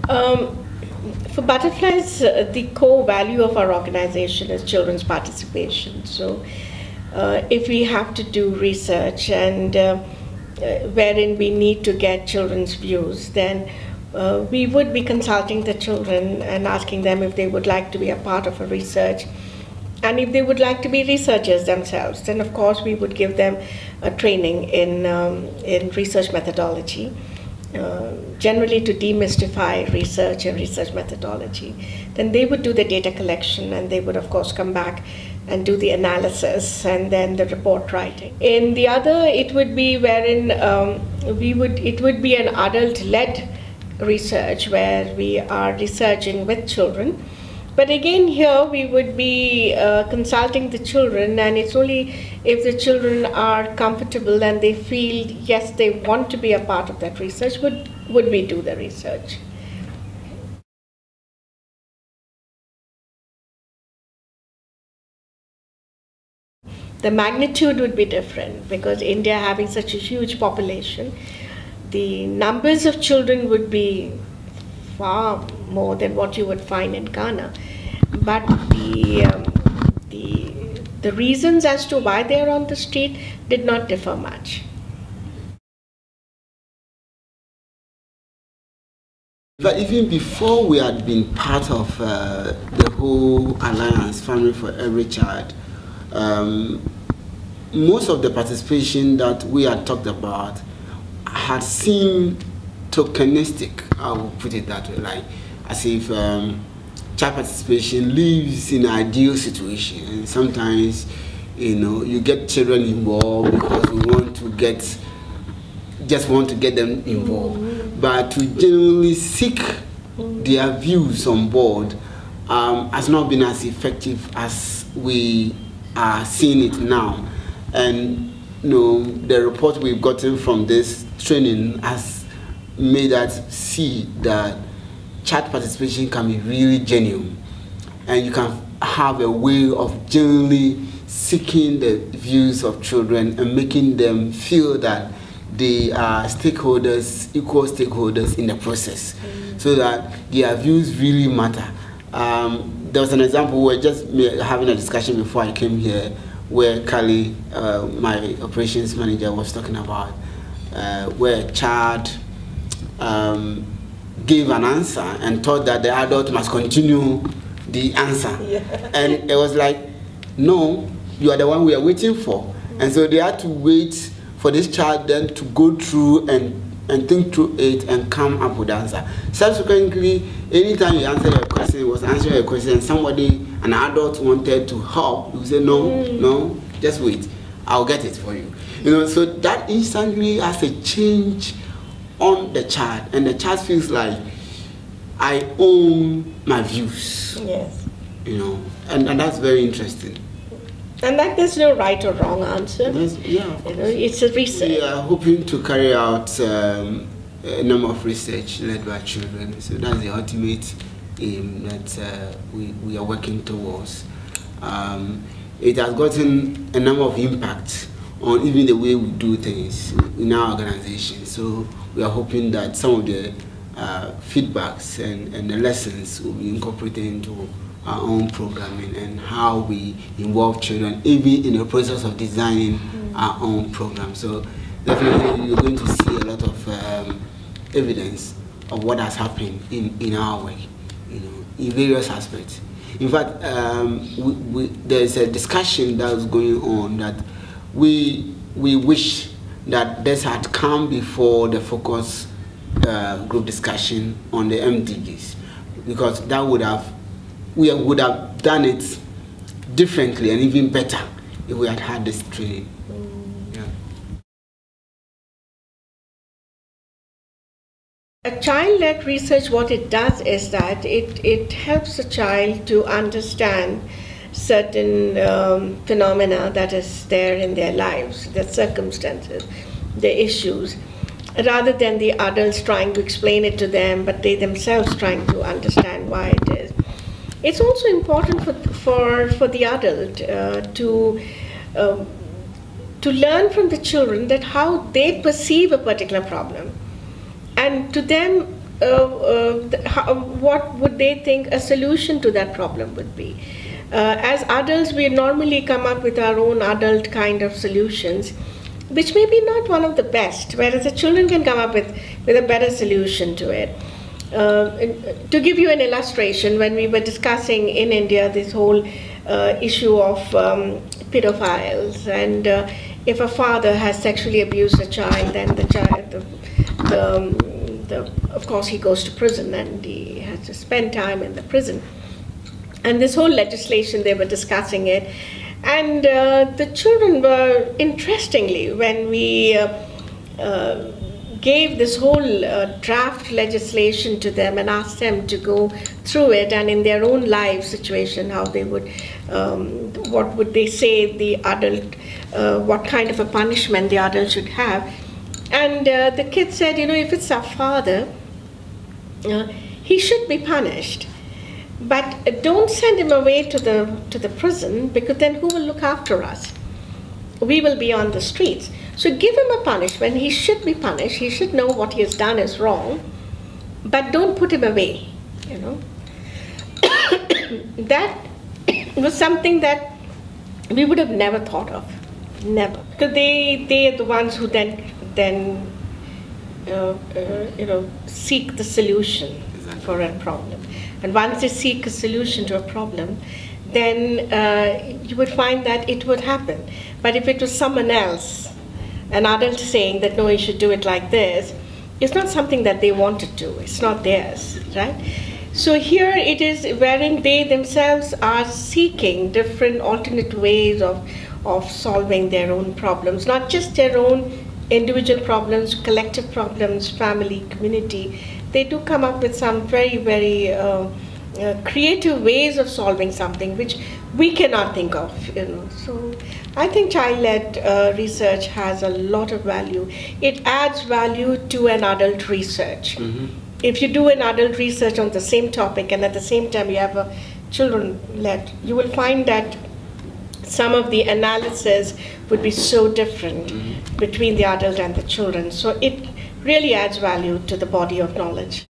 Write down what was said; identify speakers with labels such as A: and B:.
A: Um, for Butterflies, the core value of our organization is children's participation. So if we have to do research and wherein we need to get children's views, then we would be consulting the children and asking them if they would like to be a part of a research. And if they would like to be researchers themselves, then of course we would give them a training in research methodology, generally to demystify research and research methodology. Then they would do the data collection, and they would of course come back and do the analysis and then the report writing. In the other, it would be wherein it would be an adult-led research where we are researching with children. But again, here we would be consulting the children, and it's only if the children are comfortable and they feel, yes, they want to be a part of that research, would we do the research. The magnitude would be different because India having such a huge population, the numbers of children would be far more than what you would find in Ghana. But the reasons as to why they are on the street did not differ much.
B: But even before we had been part of the whole Alliance, Family for Every Child, most of the participation that we had talked about had seemed tokenistic, I will put it that way, like as if child participation lives in an ideal situation, and sometimes you get children involved because we just want to get them involved, but to genuinely seek their views on board has not been as effective as we are seeing it now. And the report we've gotten from this training has made us see that child participation can be really genuine, and you can have a way of genuinely seeking the views of children and making them feel that they are stakeholders, equal stakeholders in the process, so that their views really matter. There was an example, we were just having a discussion before I came here, where Kali, my operations manager, was talking about where a child gave an answer and thought that the adult must continue the answer. Yeah. And it was like, no, you are the one we are waiting for. And so they had to wait for this child then to go through and think through it and come up with the answer. Subsequently, anytime you answer a question, it was answering a question, and somebody, an adult, wanted to help, you say, no, just wait, I'll get it for you. So that instantly has a change on the child, and the child feels like, I own my views. Yes. And that's very interesting.
A: And that there's no right or wrong answer.
B: Yeah.
A: It's a research.
B: We are hoping to carry out a number of research led by children. So that's the ultimate aim that we are working towards. It has gotten a number of impacts on even the way we do things in our organization. So we are hoping that some of the feedbacks and the lessons will be incorporated into our own programming and how we involve children even in the process of designing our own program. So definitely you're going to see a lot of evidence of what has happened in our work, in various aspects. In fact, there's a discussion that's going on that we wish that this had come before the focus group discussion on the MDGs, because that we would have done it differently and even better if we had had this training. Yeah.
A: A child-led research, what it does is that it helps a child to understand certain phenomena that is there in their lives, the circumstances, the issues, rather than the adults trying to explain it to them, but they themselves trying to understand why it is. It's also important for the adult to learn from the children that how they perceive a particular problem, and to them what would they think a solution to that problem would be. As adults, we normally come up with our own adult kind of solutions, which may be not one of the best, whereas the children can come up with a better solution to it. To give you an illustration, when we were discussing in India this whole issue of pedophiles, and if a father has sexually abused a child, then the child, of course, he goes to prison and he has to spend time in the prison. And this whole legislation, they were discussing it. And the children were, interestingly, when we gave this whole draft legislation to them and asked them to go through it, and in their own life situation, how they would, what would they say the adult, what kind of a punishment the adult should have. And the kid said, you know, if it's our father, he should be punished. But don't send him away to the prison, because then who will look after us? We will be on the streets. So give him a punishment. He should be punished. He should know what he has done is wrong. But don't put him away, you know. That was something that we would have never thought of. Never. Because they are the ones who then you know, seek the solution for a problem. And once they seek a solution to a problem, then you would find that it would happen. But if it was someone else, an adult saying that, no, you should do it like this, it's not something that they want to do. It's not theirs, right? So here it is wherein they themselves are seeking different alternate ways of solving their own problems, not just their own individual problems, collective problems, family, community. They do come up with some very, very creative ways of solving something which we cannot think of, you know. So I think child-led research has a lot of value. It adds value to an adult research. Mm-hmm. If you do an adult research on the same topic and at the same time you have a children-led, you will find that some of the analysis would be so different between the adult and the children. So it really adds value to the body of knowledge.